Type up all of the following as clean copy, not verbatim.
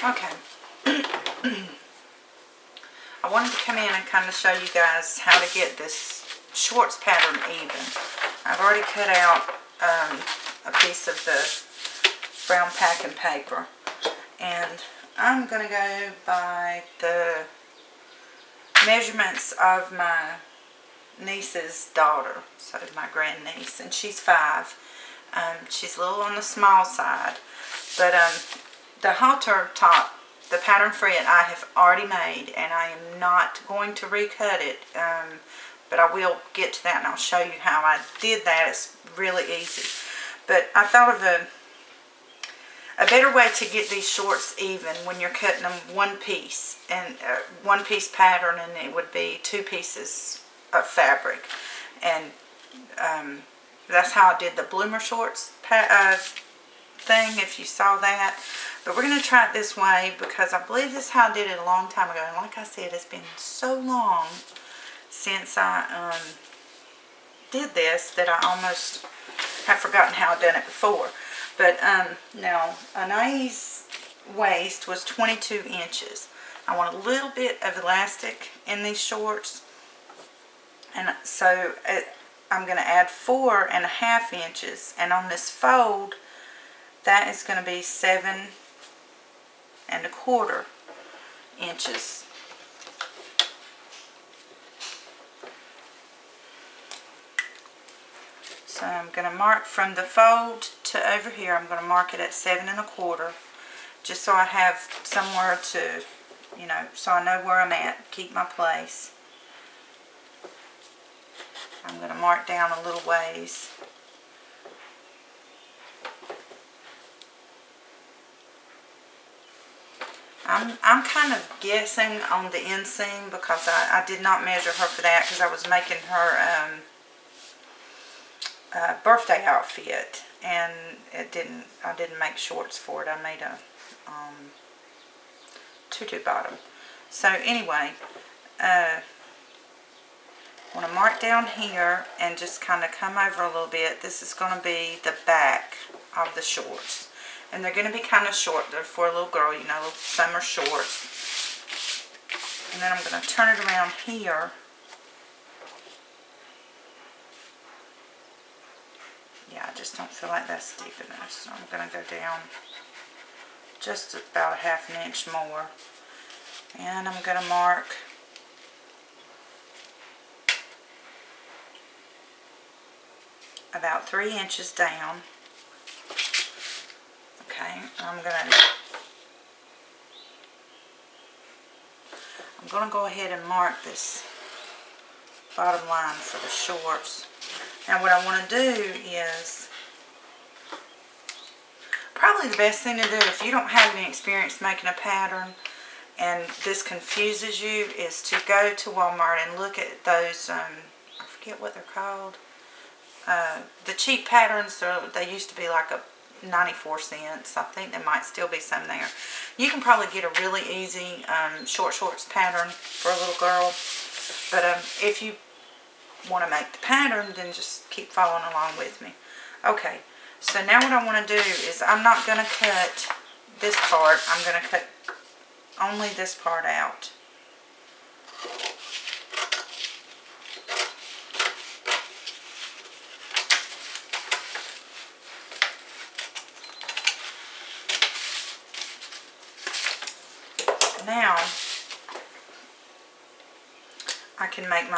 Okay. I wanted to come in and kind of show you guys how to get this shorts pattern even. I've already cut out a piece of the brown packing paper, and I'm going to go by the measurements of my niece's daughter, so my grandniece, and she's 5. She's a little on the small side, but the halter top, the pattern fret I have already made, and I am not going to recut it, but I will get to that and I'll show you how I did that. It's really easy. But I thought of a better way to get these shorts even when you're cutting them one piece, and one piece pattern, and it would be 2 pieces of fabric. And that's how I did the bloomer shorts thing, if you saw that. But we're going to try it this way because I believe this is how I did it a long time ago. And like I said, it's been so long since I did this that I almost have forgotten how I've done it before. But now, Anais' waist was 22 inches. I want a little bit of elastic in these shorts. And so I'm going to add 4.5 inches. And on this fold, that is going to be 7.25 inches. So I'm going to mark from the fold to over here. I'm going to mark it at 7.25, just so I have somewhere to, you know, so I know where I'm at, keep my place. I'm going to mark down a little ways. I'm kind of guessing on the inseam because I did not measure her for that because I was making her birthday outfit, and I didn't make shorts for it. I made a tutu bottom. So anyway, I want to mark down here and just kind of come over a little bit. This is going to be the back of the shorts. And they're going to be kind of short. They're for a little girl, you know, little summer shorts. And then I'm going to turn it around here. Yeah, I just don't feel like that's deep enough. So I'm going to go down just about a 1/2 inch more. And I'm going to mark about 3 inches down. Okay, I'm going to go ahead and mark this bottom line for the shorts. Now what I want to do is, probably the best thing to do if you don't have any experience making a pattern and this confuses you, is to go to Walmart and look at those, I forget what they're called, the cheap patterns. They used to be like 94 cents. I think there might still be some there. You can probably get a really easy shorts pattern for a little girl. But if you want to make the pattern, then just keep following along with me. Okay, so now what I want to do is, I'm not going to cut this part. I'm going to cut only this part out. Now I can make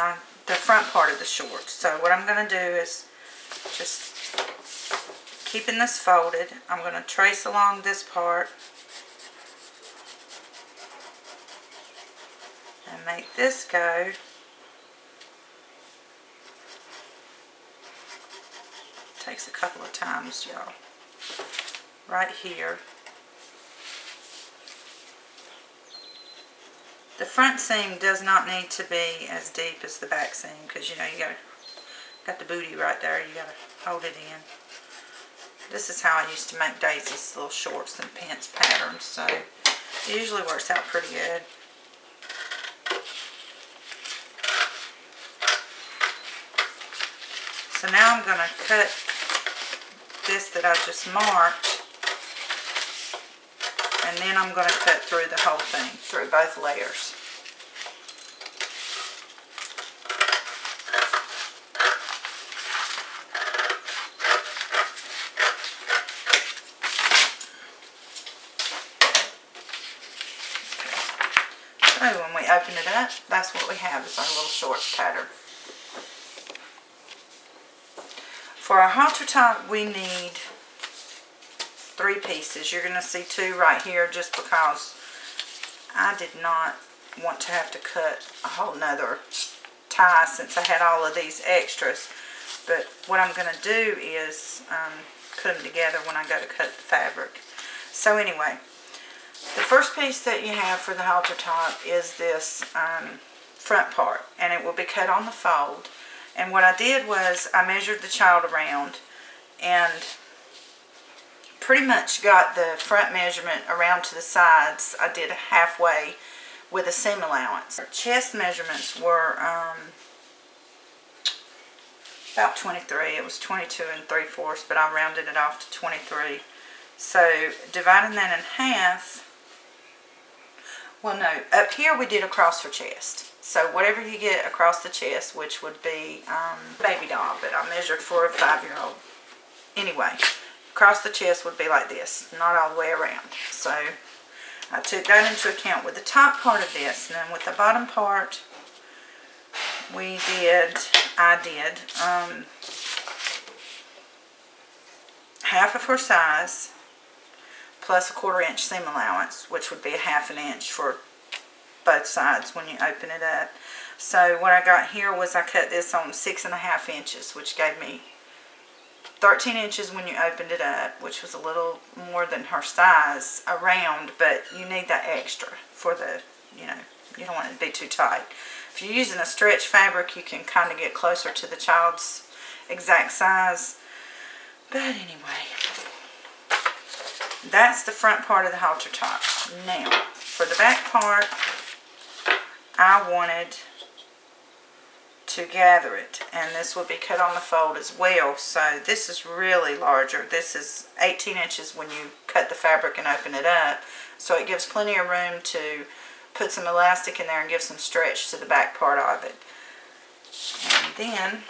the front part of the shorts. So what I'm going to do is, just keeping this folded, I'm going to trace along this part and make this go takes a couple of times, y'all, right here. The front seam does not need to be as deep as the back seam, because you know you got the booty right there. You got to hold it in. This is how I used to make Daisy's little shorts and pants patterns, so it usually works out pretty good. So now I'm going to cut this that I just marked, and and then I'm going to cut through the whole thing, through both layers. So when we open it up, that's what we have, is our little shorts pattern. For our halter top, we need 3 pieces. You're going to see 2 right here just because I did not want to have to cut a whole nother tie since I had all of these extras. But what I'm going to do is put them together when I go to cut the fabric. So anyway, the first piece that you have for the halter top is this front part, and it will be cut on the fold. And what I did was I measured the child around and pretty much got the front measurement around to the sides. I did halfway with a seam allowance. Our chest measurements were about 23. It was 22 3/4, but I rounded it off to 23. So dividing that in half, well no, up here we did across her chest. So whatever you get across the chest, which would be baby doll, but I measured for a 5-year-old. Anyway, across the chest would be like this, not all the way around. So I took that into account with the top part of this. And then with the bottom part, I did half of her size plus a 1/4 inch seam allowance, which would be a 1/2 inch for both sides when you open it up. So what I got here was I cut this on 6.5 inches, which gave me 13 inches when you opened it up, which was a little more than her size around, but you need that extra for the, you don't want it to be too tight. If you're using a stretch fabric, you can kind of get closer to the child's exact size. But anyway, that's the front part of the halter top. Now, for the back part, I wanted to gather it, and this would be cut on the fold as well. So this is really larger. This is 18 inches when you cut the fabric and open it up, so it gives plenty of room to put some elastic in there and give some stretch to the back part of it. And then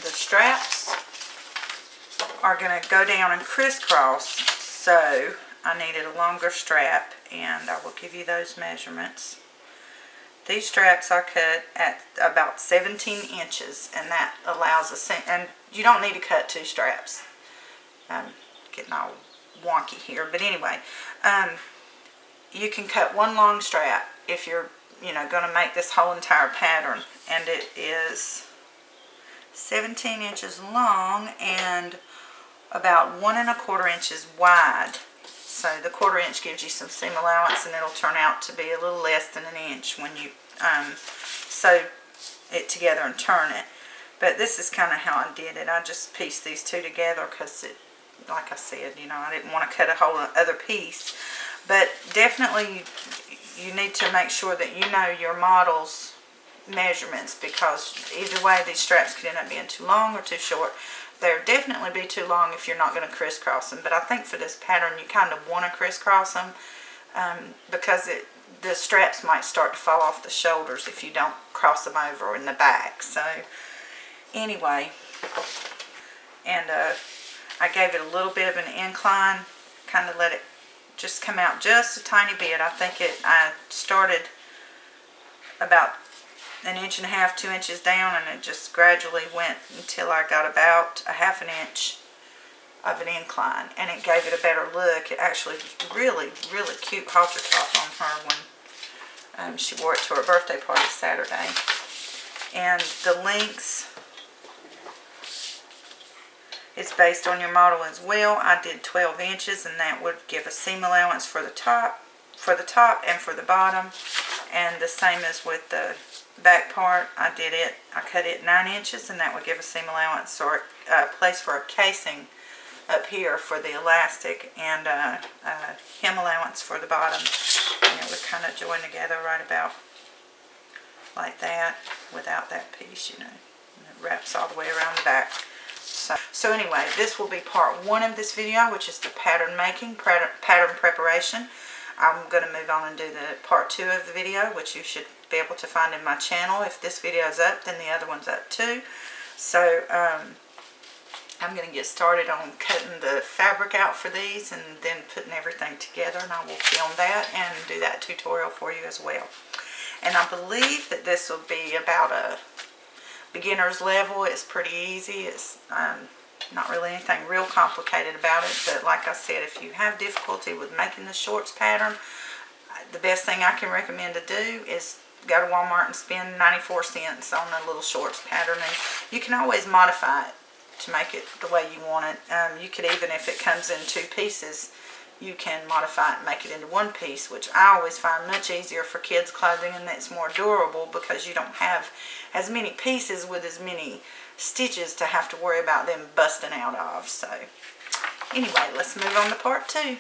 the straps are going to go down and crisscross, so I needed a longer strap, and I will give you those measurements. These straps I cut at about 17 inches, and that allows and you don't need to cut 2 straps. I'm getting all wonky here, but anyway, you can cut 1 long strap if you're, going to make this whole entire pattern, and it is 17 inches long and about 1 1/4 inches wide. So the 1/4 inch gives you some seam allowance, and it'll turn out to be a little less than 1 inch when you sew it together and turn it. But this is kind of how I did it. I just pieced these 2 together because it, like I said, I didn't want to cut a whole other piece. But definitely you need to make sure that you know your model's measurements, because either way these straps could end up being too long or too short. They'll definitely be too long if you're not going to crisscross them, but I think for this pattern you kind of want to crisscross them because the straps might start to fall off the shoulders if you don't cross them over in the back. So anyway, and I gave it a little bit of an incline, kind of let it just come out just a tiny bit. I think I started about 1.5 inches, 2 inches down, and it just gradually went until I got about a 1/2 inch of an incline, and it gave it a better look. It actually was really, really cute halter top on her when she wore it to her birthday party Saturday. And the lengths is based on your model as well. I did 12 inches, and that would give a seam allowance for the top and for the bottom, and the same as with the back part. I cut it 9 inches, and that would give a seam allowance or a place for a casing up here for the elastic, and a hem allowance for the bottom. And it would kind of join together right about like that without that piece, and it wraps all the way around the back. So anyway, this will be part 1 of this video, which is the pattern making, pattern preparation. I'm going to move on and do the part 2 of the video, which you should be able to find in my channel. If this video is up, then the other one's up too. So I'm going to get started on cutting the fabric out for these and then putting everything together, and I will film that and do that tutorial for you as well. And I believe that this will be about a beginner's level. It's pretty easy. It's not really anything real complicated about it, but like I said, if you have difficulty with making the shorts pattern, the best thing I can recommend to do is go to Walmart and spend 94 cents on the little shorts pattern, and you can always modify it to make it the way you want it. You could even, if it comes in 2 pieces, you can modify it and make it into 1 piece, which I always find much easier for kids' clothing, and that's more durable because you don't have as many pieces with as many stitches to have to worry about them busting out of. So anyway, let's move on to part 2.